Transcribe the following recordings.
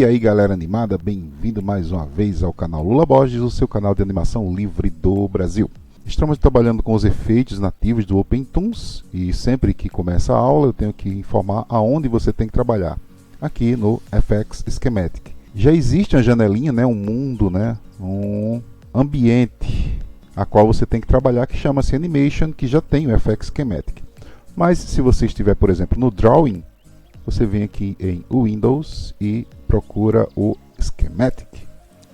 E aí galera animada, bem-vindo mais uma vez ao canal Lula Borges, o seu canal de animação livre do Brasil. Estamos trabalhando com os efeitos nativos do OpenToons e sempre que começa a aula eu tenho que informar aonde você tem que trabalhar, aqui no FX Schematic. Já existe uma janelinha, um mundo, um ambiente a qual você tem que trabalhar que chama-se Animation, que já tem o FX Schematic. Mas se você estiver, por exemplo, no Drawing, você vem aqui em Windows e procura o Schematic.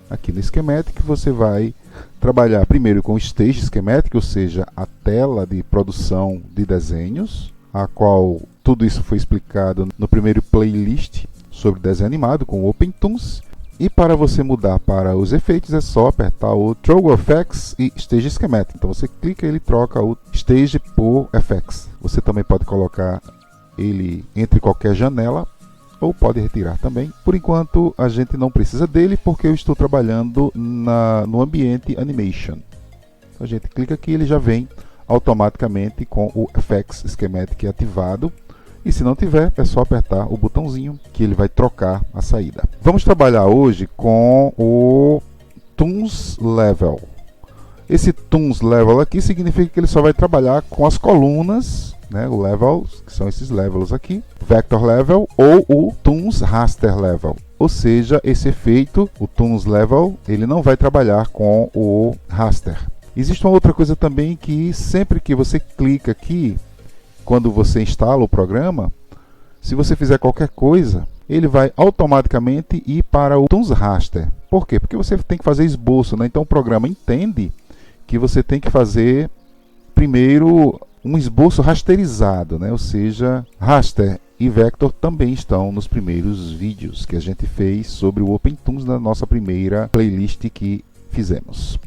Aqui no Schematic você vai trabalhar primeiro com o Stage Schematic, ou seja, a tela de produção de desenhos, a qual tudo isso foi explicado no primeiro playlist sobre desenho animado com o OpenToons. E para você mudar para os efeitos é só apertar o Toggle FX e Stage Schematic. Então você clica e ele troca o Stage por FX. Você também pode colocar ele entre qualquer janela ou pode retirar também. Por enquanto a gente não precisa dele porque eu estou trabalhando no ambiente Animation. Então, a gente clica aqui e ele já vem automaticamente com o FX Schematic ativado. E se não tiver, é só apertar o botãozinho que ele vai trocar a saída. Vamos trabalhar hoje com o Toons Level. Esse Toons Level aqui significa que ele só vai trabalhar com as colunas, o level, que são esses levels aqui, Vector Level ou o Toons Raster Level. Ou seja, esse efeito, o Toons Level, ele não vai trabalhar com o raster. Existe uma outra coisa também que sempre que você clica aqui, quando você instala o programa, se você fizer qualquer coisa, ele vai automaticamente ir para o Toons Raster. Por quê? Porque você tem que fazer esboço, Então o programa entende que você tem que fazer primeiro um esboço rasterizado, Ou seja, raster e vector também estão nos primeiros vídeos que a gente fez sobre o OpenToons na nossa primeira playlist que fizemos.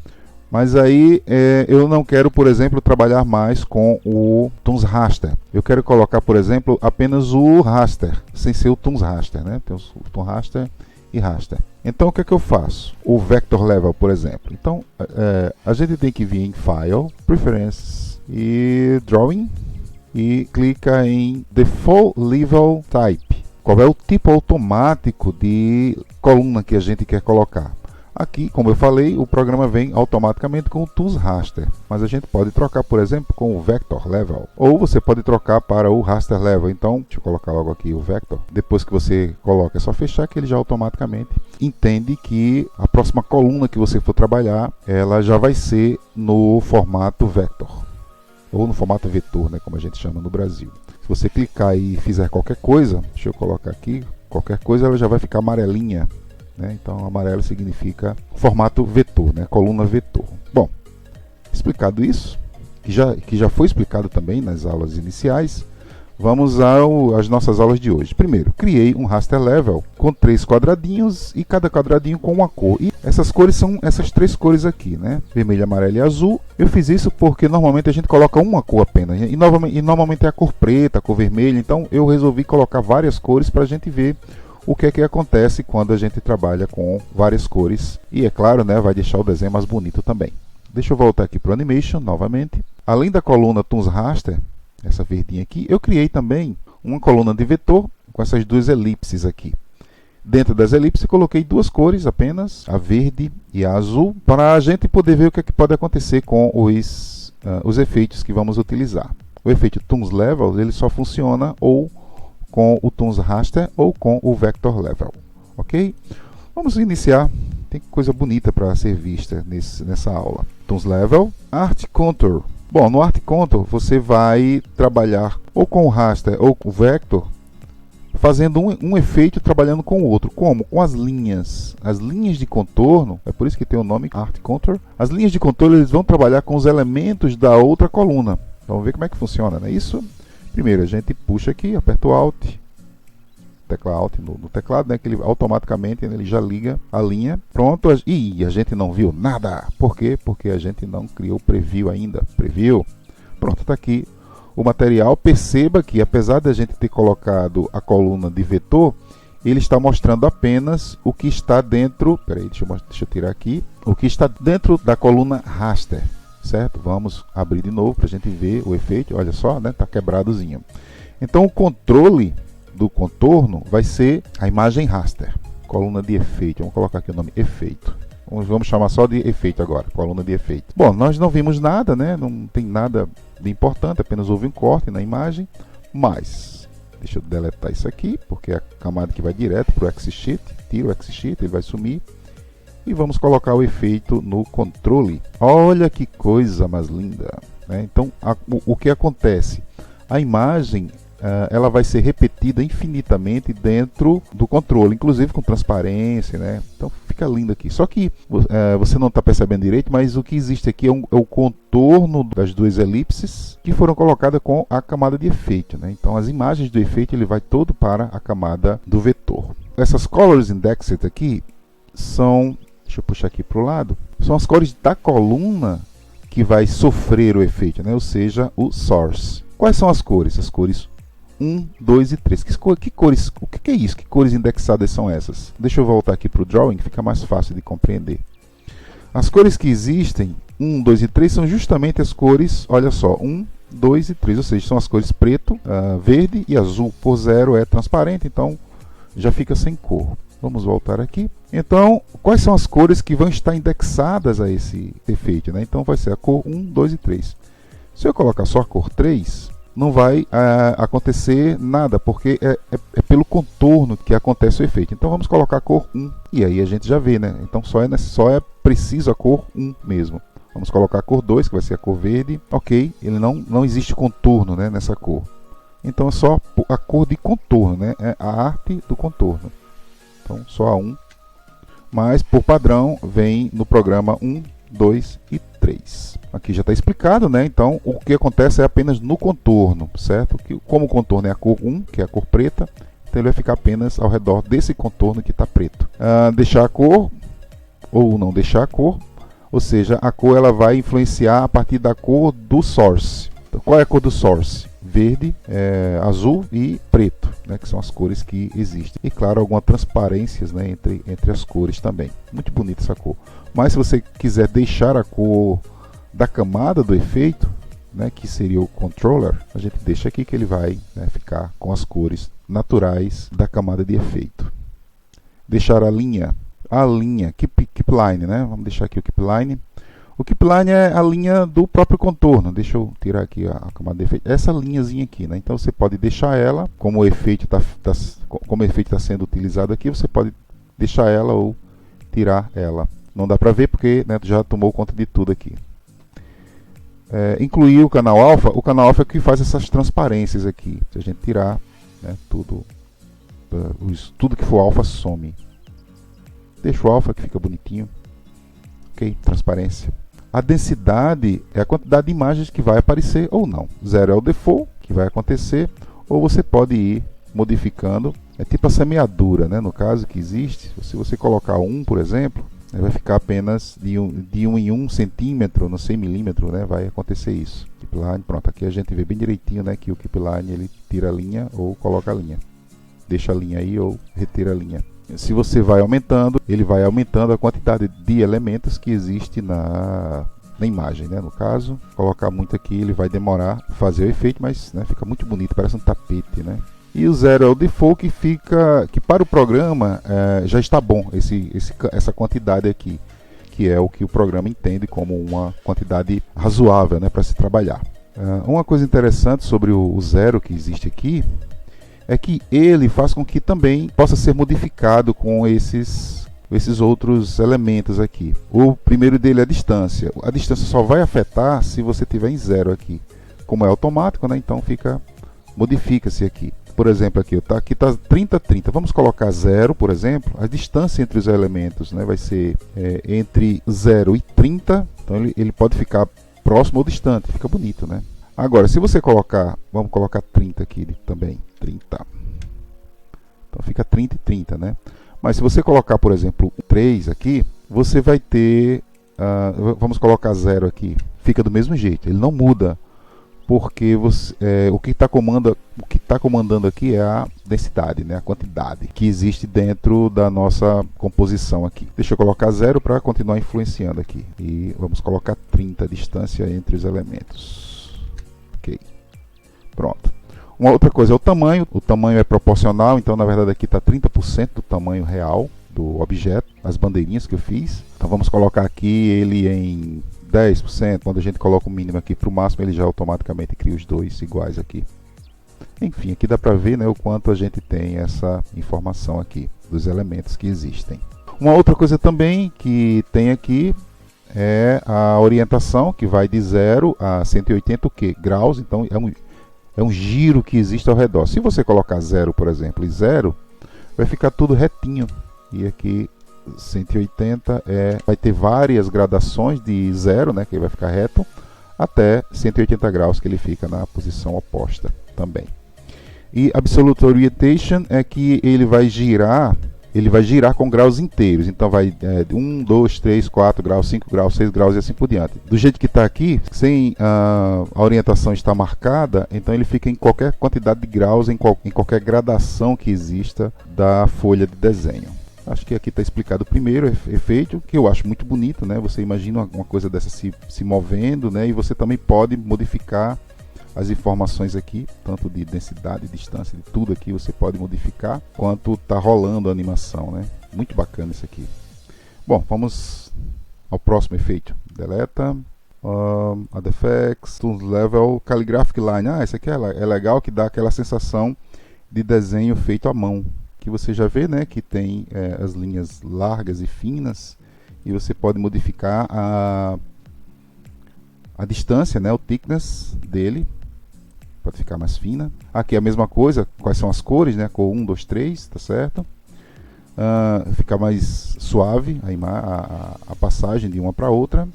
Mas aí eu não quero, por exemplo, trabalhar mais com o Toons Raster. Eu quero colocar, por exemplo, apenas o raster, sem ser o Toons Raster, Tem o Toons Raster e raster. Então o que é que eu faço? O Vector Level, por exemplo. Então a gente tem que vir em File, Preferences e Drawing e clica em Default Level Type. Qual é o tipo automático de coluna que a gente quer colocar? Aqui, como eu falei, o programa vem automaticamente com o Toons Raster, mas a gente pode trocar, por exemplo, com o Vector Level, ou você pode trocar para o Raster Level. Então, deixa eu colocar logo aqui o Vector. Depois que você coloca, é só fechar que ele já automaticamente entende que a próxima coluna que você for trabalhar, ela já vai ser no formato Vector, ou no formato vetor, como a gente chama no Brasil. Se você clicar e fizer qualquer coisa, deixa eu colocar aqui, qualquer coisa ela já vai ficar amarelinha. Então, amarelo significa formato vetor, coluna vetor. Bom, explicado isso, que já foi explicado também nas aulas iniciais, vamos às nossas aulas de hoje. Primeiro, criei um raster level com 3 quadradinhos e cada quadradinho com uma cor. E essas cores são essas 3 cores aqui, vermelho, amarelo e azul. Eu fiz isso porque normalmente a gente coloca uma cor apenas. E normalmente é a cor preta, a cor vermelha. Então, eu resolvi colocar várias cores para a gente ver o que é que acontece quando a gente trabalha com várias cores. E é claro, vai deixar o desenho mais bonito também. Deixa eu voltar aqui para o Animation novamente. Além da coluna Toons Raster, essa verdinha aqui, eu criei também uma coluna de vetor com essas 2 elipses aqui. Dentro das elipses coloquei 2 cores apenas, a verde e a azul, para a gente poder ver o que é que pode acontecer com os efeitos que vamos utilizar. O efeito Toons Level ele só funciona ou com o Toons Raster ou com o Vector Level, ok? Vamos iniciar, tem coisa bonita para ser vista nessa aula. Toons Level, Art Contour. Bom, no Art Contour você vai trabalhar ou com o Raster ou com o Vector, fazendo um efeito trabalhando com o outro. Como? Com as linhas. As linhas de contorno, é por isso que tem o nome Art Contour. As linhas de contorno eles vão trabalhar com os elementos da outra coluna. Então, vamos ver como é que funciona, Isso. Primeiro, a gente puxa aqui, aperta o Alt, tecla Alt no teclado, que ele automaticamente ele já liga a linha. Pronto, e a gente não viu nada. Por quê? Porque a gente não criou o Preview ainda. Preview. Pronto, está aqui o material. Perceba que, apesar da gente ter colocado a coluna de vetor, ele está mostrando apenas o que está dentro. Peraí, deixa eu tirar aqui. O que está dentro da coluna Raster. Certo? Vamos abrir de novo para a gente ver o efeito. Olha só, está quebradozinho. Então o controle do contorno vai ser a imagem raster. coluna de efeito. Vamos colocar aqui o nome efeito. Vamos chamar só de efeito agora, coluna de efeito. Bom, nós não vimos nada, né? Não tem nada de importante, apenas houve um corte na imagem, mas deixa eu deletar isso aqui, porque é a camada que vai direto para o XSheet. Tira o XSheet, ele vai sumir. E vamos colocar o efeito no controle. Olha que coisa mais linda, né? Então, o que acontece? A imagem ela vai ser repetida infinitamente dentro do controle, inclusive com transparência, né? Então fica lindo aqui. Só que você não está percebendo direito, mas o que existe aqui é o contorno das duas elipses que foram colocadas com a camada de efeito, né? Então as imagens do efeito ele vai todo para a camada do vetor. Essas colors indexed aqui são, deixa eu puxar aqui para o lado, são as cores da coluna que vai sofrer o efeito, né? Ou seja, o source. Quais são as cores? As cores 1, 2 e 3. Que cores? O que é isso? Que cores indexadas são essas? Deixa eu voltar aqui para o drawing, que fica mais fácil de compreender. As cores que existem, 1, 2 e 3, são justamente as cores, olha só, 1, 2 e 3, ou seja, são as cores preto, verde e azul. Por 0 é transparente, então já fica sem cor. Vamos voltar aqui. Então, quais são as cores que vão estar indexadas a esse efeito, né? Então vai ser a cor 1, 2 e 3. Se eu colocar só a cor 3, não vai acontecer nada, porque é pelo contorno que acontece o efeito. Então vamos colocar a cor 1, e aí a gente já vê, né? Então só é preciso a cor 1 mesmo. Vamos colocar a cor 2, que vai ser a cor verde. Ok, ele não existe contorno, né, nessa cor. Então é só a cor de contorno, né? É a arte do contorno. Então só a 1, mas por padrão vem no programa 1, 2 e 3. Aqui já está explicado, né? Então o que acontece é apenas no contorno, certo? Como o contorno é a cor 1, que é a cor preta, então ele vai ficar apenas ao redor desse contorno que está preto. Deixar a cor ou não deixar a cor, ou seja, a cor ela vai influenciar a partir da cor do source. Então, qual é a cor do source? Verde, azul e preto, né, que são as cores que existem. E claro, algumas transparências, né, entre as cores também. Muito bonita essa cor. Mas se você quiser deixar a cor da camada do efeito, né, que seria o controller, a gente deixa aqui que ele vai, né, ficar com as cores naturais da camada de efeito. Deixar a linha keep line, né? Vamos deixar aqui o keep line. O keep line é a linha do próprio contorno. Deixa eu tirar aqui a camada de efeito. Essa linhazinha aqui, né? Então você pode deixar ela, como o efeito está sendo utilizado aqui, você pode deixar ela ou tirar ela. Não dá para ver porque, né, já tomou conta de tudo aqui. Incluir o canal alfa é o que faz essas transparências aqui. Se a gente tirar, né, tudo que for alfa some. Deixa o alfa que fica bonitinho. Ok, transparência. A densidade é a quantidade de imagens que vai aparecer ou não. 0 é o default que vai acontecer, ou você pode ir modificando. É tipo a semeadura, né, no caso que existe. Se você colocar 1, por exemplo, vai ficar apenas de 1 em 1 centímetro no 100 milímetros, né, vai acontecer isso. Keep line, pronto, aqui a gente vê bem direitinho, né, que o keep line ele tira a linha ou coloca a linha. Deixa a linha aí ou retira a linha. Se você vai aumentando, ele vai aumentando a quantidade de elementos que existe na imagem, né? No caso, colocar muito aqui, ele vai demorar a fazer o efeito, mas, né, fica muito bonito, parece um tapete, né? E o 0 é o default que para o programa já está bom, essa quantidade aqui, que é o que o programa entende como uma quantidade razoável, né, para se trabalhar. Uma coisa interessante sobre o 0 que existe aqui, é que ele faz com que também possa ser modificado com esses outros elementos aqui. O primeiro dele é a distância. A distância só vai afetar se você tiver em 0 aqui. Como é automático, né? Então modifica-se aqui. Por exemplo, aqui está 30, 30. Vamos colocar 0, por exemplo. A distância entre os elementos, né, vai ser entre 0 e 30. Então ele pode ficar próximo ou distante. Fica bonito, né? Agora, se você colocar, vamos colocar 30 aqui também, 30. Então fica 30 e 30, né? Mas se você colocar, por exemplo, 3 aqui, você vai ter, vamos colocar 0 aqui, fica do mesmo jeito, ele não muda, porque o que está comandando aqui é a densidade, né? A quantidade que existe dentro da nossa composição aqui. Deixa eu colocar 0 para continuar influenciando aqui. E vamos colocar 30 a distância entre os elementos. Ok, pronto. Uma outra coisa é o tamanho. O tamanho é proporcional, então na verdade aqui está 30% do tamanho real. do objeto, as bandeirinhas que eu fiz. Então vamos colocar aqui ele em 10%. Quando a gente coloca o mínimo aqui para o máximo, ele já automaticamente cria os dois iguais aqui. Enfim, aqui dá para ver, né, o quanto a gente tem essa informação aqui dos elementos que existem. Uma outra coisa também que tem aqui é a orientação, que vai de 0 a 180 graus. Então é um giro que existe ao redor. Se você colocar 0, por exemplo, e 0, vai ficar tudo retinho. E aqui 180 vai ter várias gradações de 0, né, que vai ficar reto, até 180 graus, que ele fica na posição oposta também. E Absolute Orientation é que ele vai girar com graus inteiros. Então vai 1, 2, 3, 4 graus, 5 graus, 6 graus e assim por diante. Do jeito que está aqui, sem a orientação estar marcada, então ele fica em qualquer quantidade de graus, em qualquer gradação que exista da folha de desenho. Acho que aqui está explicado o primeiro efeito, que eu acho muito bonito, né? Você imagina uma coisa dessa se movendo, né? E você também pode modificar as informações aqui, tanto de densidade, distância, de tudo aqui você pode modificar, quanto está rolando a animação, né? Muito bacana isso aqui. Bom, vamos ao próximo efeito. Deleta, Add Effects, Tools Level, Calligraphic Line. Esse aqui é legal, que dá aquela sensação de desenho feito à mão, que você já vê, né? Que tem as linhas largas e finas, e você pode modificar a distância, né? O thickness dele. Pode ficar mais fina. Aqui é a mesma coisa, quais são as cores, né? Cor 1, 2, 3, tá certo? Fica mais suave a passagem de uma para outra,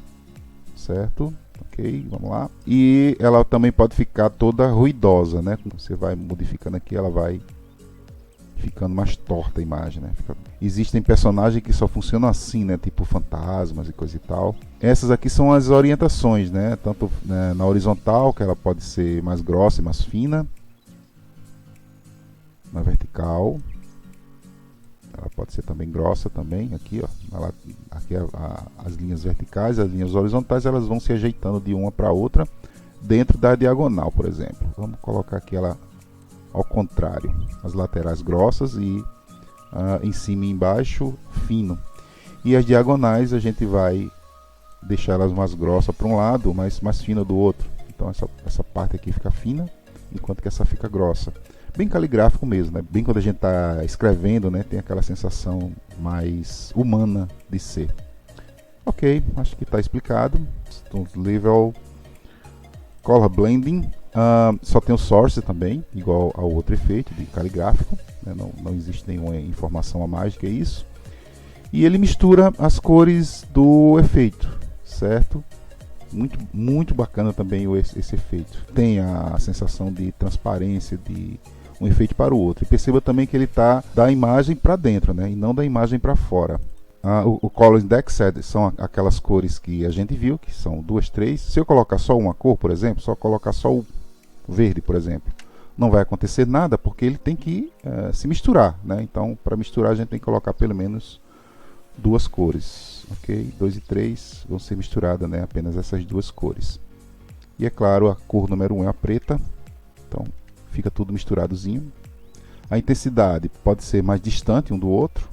certo? Ok, vamos lá. E ela também pode ficar toda ruidosa, né? Você vai modificando aqui, ela vai ficando mais torta a imagem, né? Existem personagens que só funcionam assim, né? Tipo fantasmas e coisa e tal. Essas aqui são as orientações, né? Tanto na horizontal, que ela pode ser mais grossa e mais fina. Na vertical, ela pode ser também grossa também. Aqui, ó, aqui as linhas verticais, as linhas horizontais, elas vão se ajeitando de uma para outra dentro da diagonal, por exemplo. Vamos colocar aqui ela ao contrário, as laterais grossas e em cima e embaixo fino. E as diagonais a gente vai deixar elas mais grossas para um lado, mais fina do outro. Então essa parte aqui fica fina, enquanto que essa fica grossa. Bem caligráfico mesmo, né? Bem quando a gente está escrevendo, né? Tem aquela sensação mais humana de ser. Ok, acho que está explicado. Level Color Blending. Só tem o Source também, igual ao outro efeito de caligráfico, né? Não existe nenhuma informação a mais que isso. E ele mistura as cores do efeito, certo? Muito, muito bacana também esse efeito. Tem a sensação de transparência de um efeito para o outro. E perceba também que ele está da imagem para dentro, né? E não da imagem para fora. O Color Indexed são aquelas cores que a gente viu, que são 2, 3. Se eu colocar só uma cor, por exemplo, só colocar só o verde, por exemplo, não vai acontecer nada, porque ele tem que se misturar, né? Então, para misturar, a gente tem que colocar pelo menos duas cores, ok? 2 e 3 vão ser misturadas, né? Apenas essas duas cores. E é claro, a cor número 1 é a preta, então fica tudo misturadozinho. A intensidade pode ser mais distante um do outro,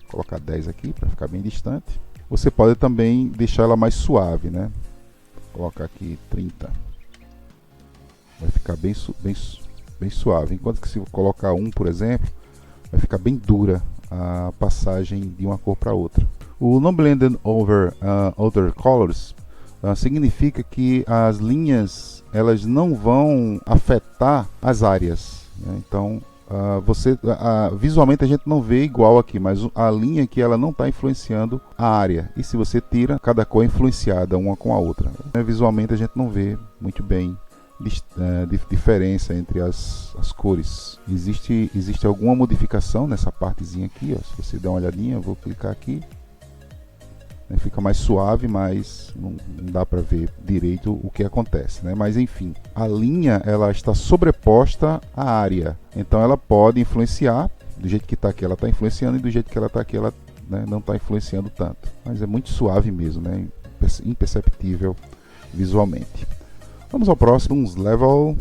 vou colocar 10 aqui para ficar bem distante. Você pode também deixar ela mais suave, né? Vou colocar aqui 30. Vai ficar bem suave. Enquanto que se eu colocar 1, por exemplo, vai ficar bem dura a passagem de uma cor para outra. O Non-Blended Over Other Colors significa que as linhas elas não vão afetar as áreas, né? Então visualmente a gente não vê igual aqui, mas a linha aqui ela não está influenciando a área. E se você tira, cada cor é influenciada uma com a outra. Visualmente a gente não vê muito bem diferença entre as cores. Existe alguma modificação nessa partezinha aqui, ó. Se você der uma olhadinha, eu vou clicar aqui, fica mais suave, mas não dá para ver direito o que acontece, né? Mas enfim, a linha ela está sobreposta à área, então ela pode influenciar. Do jeito que está aqui ela está influenciando, e do jeito que ela está aqui ela, né, não está influenciando tanto, mas é muito suave mesmo, né? Imperceptível visualmente. Vamos ao próximo, uns Level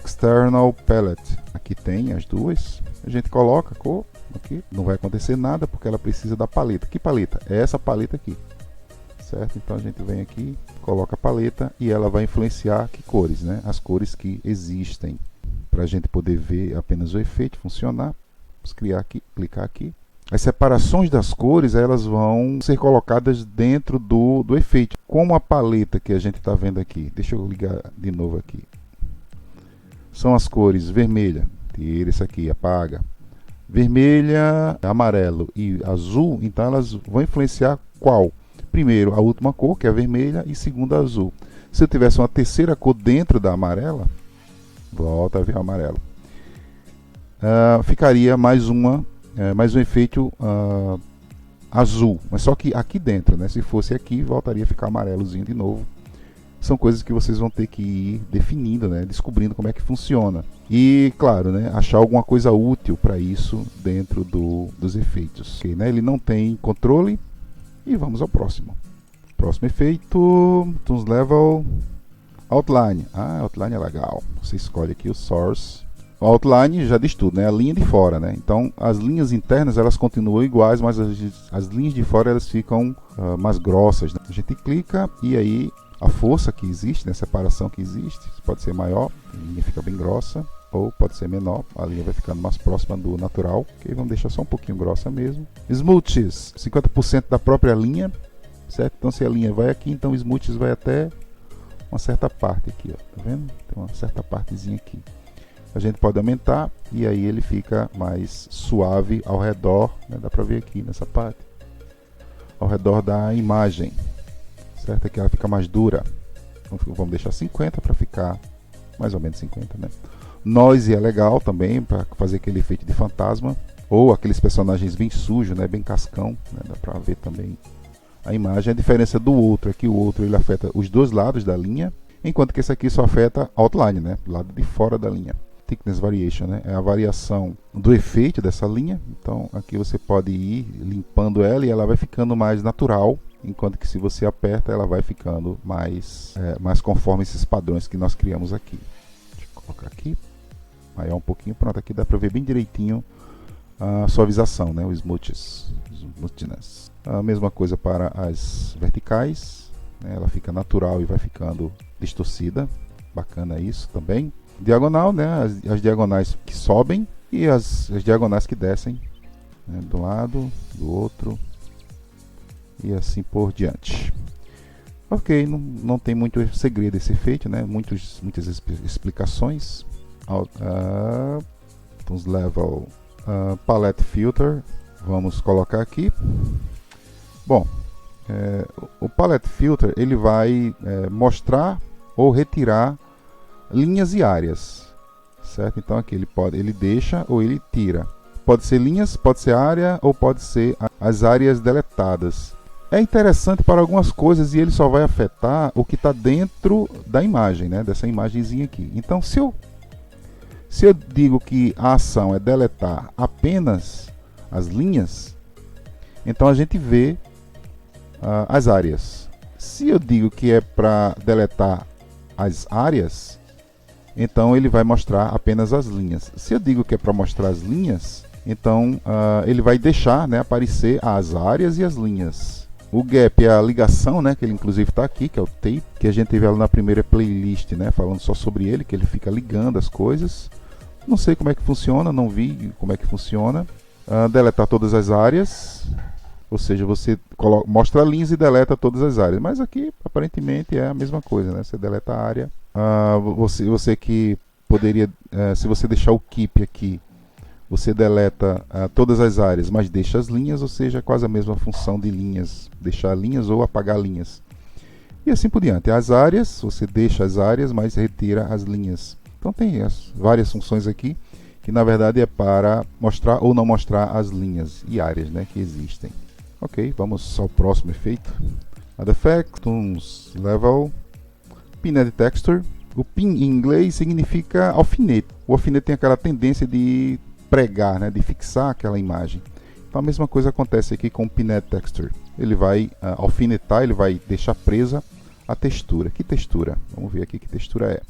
External Palette. Aqui tem as duas. A gente coloca a cor aqui. Não vai acontecer nada porque ela precisa da paleta. Que paleta? É essa paleta aqui. Certo? Então a gente vem aqui, coloca a paleta e ela vai influenciar que cores, né? As cores que existem. Para a gente poder ver apenas o efeito funcionar. Vamos criar aqui, clicar aqui. As separações das cores elas vão ser colocadas dentro do efeito. Como a paleta que a gente está vendo aqui. Deixa eu ligar de novo aqui. São as cores vermelha, tira isso aqui, apaga. Vermelha, amarelo e azul, então elas vão influenciar qual? Primeiro a última cor, que é a vermelha, e segundo a azul. Se eu tivesse uma terceira cor dentro da amarela, volta a ver o amarelo. Ficaria mais um efeito azul, mas só que aqui dentro, né? Se fosse aqui, voltaria a ficar amarelozinho de novo. São coisas que vocês vão ter que ir definindo, né? Descobrindo como é que funciona. E, claro, né? Achar alguma coisa útil para isso dentro dos efeitos. Okay, né? Ele não tem controle. E vamos ao próximo. Próximo efeito, Toons Level, Outline. Outline é legal. Você escolhe aqui o Source. O Outline já diz tudo, né? A linha de fora, né? Então, as linhas internas elas continuam iguais, mas as linhas de fora elas ficam mais grossas, né? A gente clica e aí a força que existe, né? A separação que existe, pode ser maior, a linha fica bem grossa, ou pode ser menor, a linha vai ficando mais próxima do natural. Ok, vamos deixar só um pouquinho grossa mesmo. Smoothes, 50% da própria linha, certo? Então se a linha vai aqui, então o Smoothes vai até uma certa parte aqui, ó. Tá vendo? Tem uma certa partezinha aqui. A gente pode aumentar e aí ele fica mais suave ao redor, né? Dá pra ver aqui nessa parte, ao redor da imagem, certo? Aqui ela fica mais dura. Então vamos deixar 50 para ficar mais ou menos 50, né? Noise é legal também para fazer aquele efeito de fantasma ou aqueles personagens bem sujos, né? Bem cascão, né? Dá para ver também a imagem. A diferença do outro é que o outro ele afeta os dois lados da linha, enquanto que esse aqui só afeta outline, né? Do lado de fora da linha. Thickness Variation, né? É a variação do efeito dessa linha. Então aqui você pode ir limpando ela e ela vai ficando mais natural, enquanto que se você aperta ela vai ficando mais conforme esses padrões que nós criamos aqui. Deixa eu colocar aqui, maior um pouquinho, pronto, aqui dá para ver bem direitinho a suavização, né? O smoothness. A mesma coisa para as verticais, né? Ela fica natural e vai ficando distorcida, bacana isso também. Diagonal, né? As diagonais que sobem e as diagonais que descem, né? Do lado, do outro e assim por diante. Ok, não tem muito segredo esse efeito, né? Muitas explicações. Toons Level, Palette Filter, vamos colocar aqui. Bom, o Palette Filter ele vai mostrar ou retirar linhas e áreas, certo? Então aqui ele deixa ou ele tira. Pode ser linhas, pode ser área ou pode ser as áreas deletadas. É interessante para algumas coisas e ele só vai afetar o que está dentro da imagem, né? Dessa imagenzinha aqui. Então se eu digo que a ação é deletar apenas as linhas, então a gente vê as áreas. Se eu digo que é para deletar as áreas, então ele vai mostrar apenas as linhas. Se eu digo que é para mostrar as linhas, então ele vai deixar, né, aparecer as áreas e as linhas. O gap é a ligação, né, que ele inclusive está aqui, que é o tape, que a gente teve na primeira playlist, né, falando só sobre ele, que ele fica ligando as coisas. Não sei como é que funciona, não vi como é que funciona. Deletar todas as áreas, ou seja, você mostra linhas e deleta todas as áreas. Mas aqui aparentemente é a mesma coisa, né? Você deleta a área. Você que poderia, se você deixar o keep aqui, você deleta todas as áreas, mas deixa as linhas, ou seja, é quase a mesma função de linhas, deixar linhas ou apagar linhas. E assim por diante. As áreas, você deixa as áreas, mas retira as linhas. Então tem várias funções aqui, que na verdade é para mostrar ou não mostrar as linhas e áreas, né, que existem. Ok, vamos ao próximo efeito. Add Effect, Toons Level, Pinned Texture. O pin em inglês significa alfinete. O alfinete tem aquela tendência de pregar, né, de fixar aquela imagem. Então a mesma coisa acontece aqui com o Pinned Texture. Ele vai alfinetar, ele vai deixar presa a textura. Que textura? Vamos ver aqui que textura é.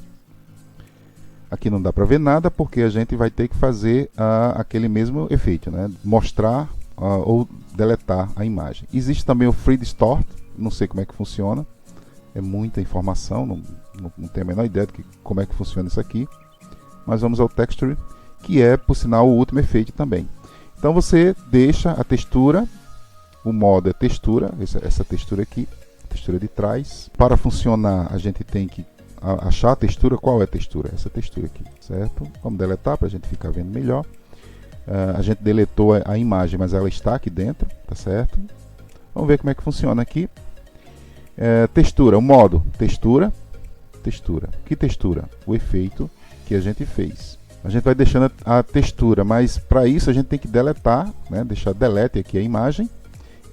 Aqui não dá para ver nada porque a gente vai ter que fazer aquele mesmo efeito, né? Mostrar ou deletar a imagem. Existe também o Free Distort, não sei como é que funciona, é muita informação, não tenho a menor ideia de como é que funciona isso aqui, mas vamos ao Texture, que é, por sinal, o último efeito também. Então você deixa a textura, o modo é textura, essa textura aqui, textura de trás. Para funcionar, a gente tem que achar a textura. Qual é a textura? Essa textura aqui, certo? Vamos deletar para a gente ficar vendo melhor. A gente deletou a imagem, mas ela está aqui dentro, tá certo? Vamos ver como é que funciona aqui. Textura, o modo textura, textura. Que textura? O efeito que a gente fez. A gente vai deixando a textura, mas para isso a gente tem que deletar, né? Deixar delete aqui a imagem.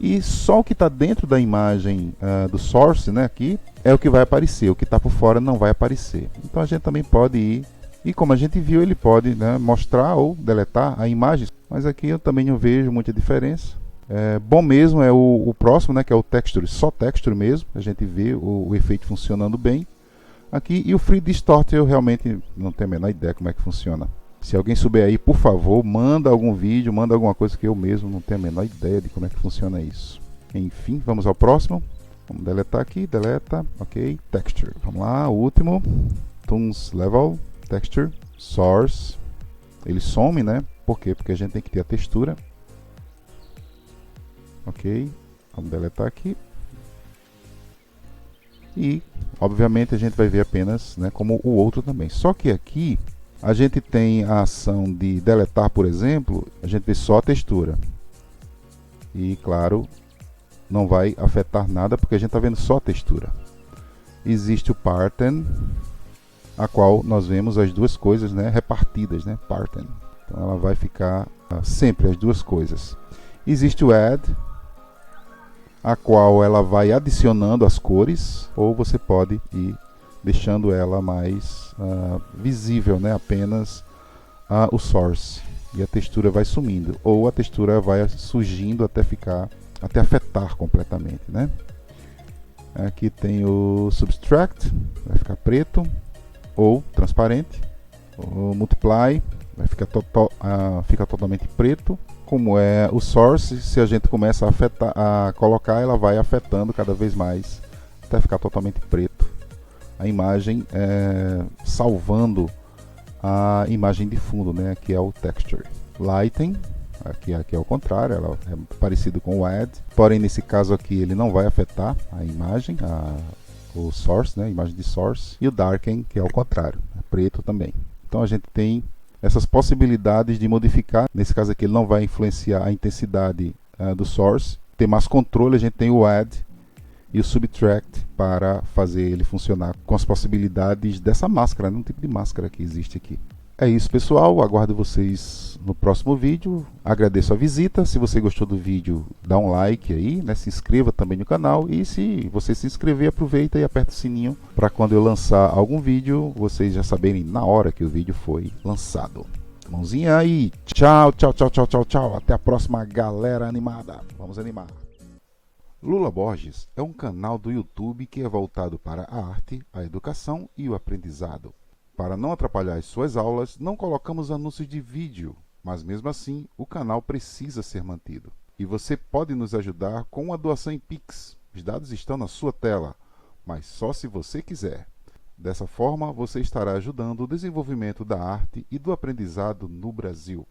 E só o que está dentro da imagem do source, né, aqui, é o que vai aparecer. O que está por fora não vai aparecer. Então a gente também pode ir, e como a gente viu, ele pode, né, mostrar ou deletar a imagem. Mas aqui eu também não vejo muita diferença. Bom mesmo é o próximo, né, que é o texture, só texture mesmo. A gente vê o efeito funcionando bem aqui. E o Free Distort eu realmente não tenho a menor ideia como é que funciona. Se alguém souber aí, por favor, manda algum vídeo, manda alguma coisa, que eu mesmo não tenho a menor ideia de como é que funciona isso. Enfim, vamos ao próximo. Vamos deletar aqui, deleta, ok, Texture. Vamos lá, o último, Toons Level, Texture, Source. Ele some, né? Por quê? Porque a gente tem que ter a textura. Ok, vamos deletar aqui. E, obviamente, a gente vai ver apenas, né, como o outro também. Só que aqui a gente tem a ação de deletar, por exemplo, a gente vê só a textura. E, claro, não vai afetar nada porque a gente está vendo só a textura. Existe o Parten, a qual nós vemos as duas coisas, né, repartidas, né, Parten. Então ela vai ficar sempre as duas coisas. Existe o Add, a qual ela vai adicionando as cores, ou você pode ir deixando ela mais visível, né? Apenas o source, e a textura vai sumindo, ou a textura vai surgindo até afetar completamente, né? Aqui tem o Subtract, vai ficar preto ou transparente. O Multiply vai ficar fica totalmente preto. Como é o source, se a gente começa a colocar, ela vai afetando cada vez mais até ficar totalmente preto a imagem, salvando a imagem de fundo, né? Aqui é o Texture. Lighting, aqui é o contrário, ela é parecido com o Add, porém nesse caso aqui ele não vai afetar a imagem, o Source, né? A imagem de Source. E o Darken, que é o contrário, é preto também. Então a gente tem essas possibilidades de modificar. Nesse caso aqui ele não vai influenciar a intensidade do Source. Tem mais controle, a gente tem o Add e o Subtract para fazer ele funcionar com as possibilidades dessa máscara, né? Um tipo de máscara que existe aqui. É isso, pessoal, aguardo vocês no próximo vídeo. Agradeço a visita. Se você gostou do vídeo, dá um like aí, né? Se inscreva também no canal, e se você se inscrever, aproveita e aperta o sininho para quando eu lançar algum vídeo, vocês já saberem na hora que o vídeo foi lançado. Mãozinha aí, tchau, tchau, tchau, tchau, tchau, tchau. Até a próxima, galera animada. Vamos animar. Lula Borges é um canal do YouTube que é voltado para a arte, a educação e o aprendizado. Para não atrapalhar as suas aulas, não colocamos anúncios de vídeo, mas mesmo assim o canal precisa ser mantido. E você pode nos ajudar com uma doação em Pix. Os dados estão na sua tela, mas só se você quiser. Dessa forma, você estará ajudando o desenvolvimento da arte e do aprendizado no Brasil.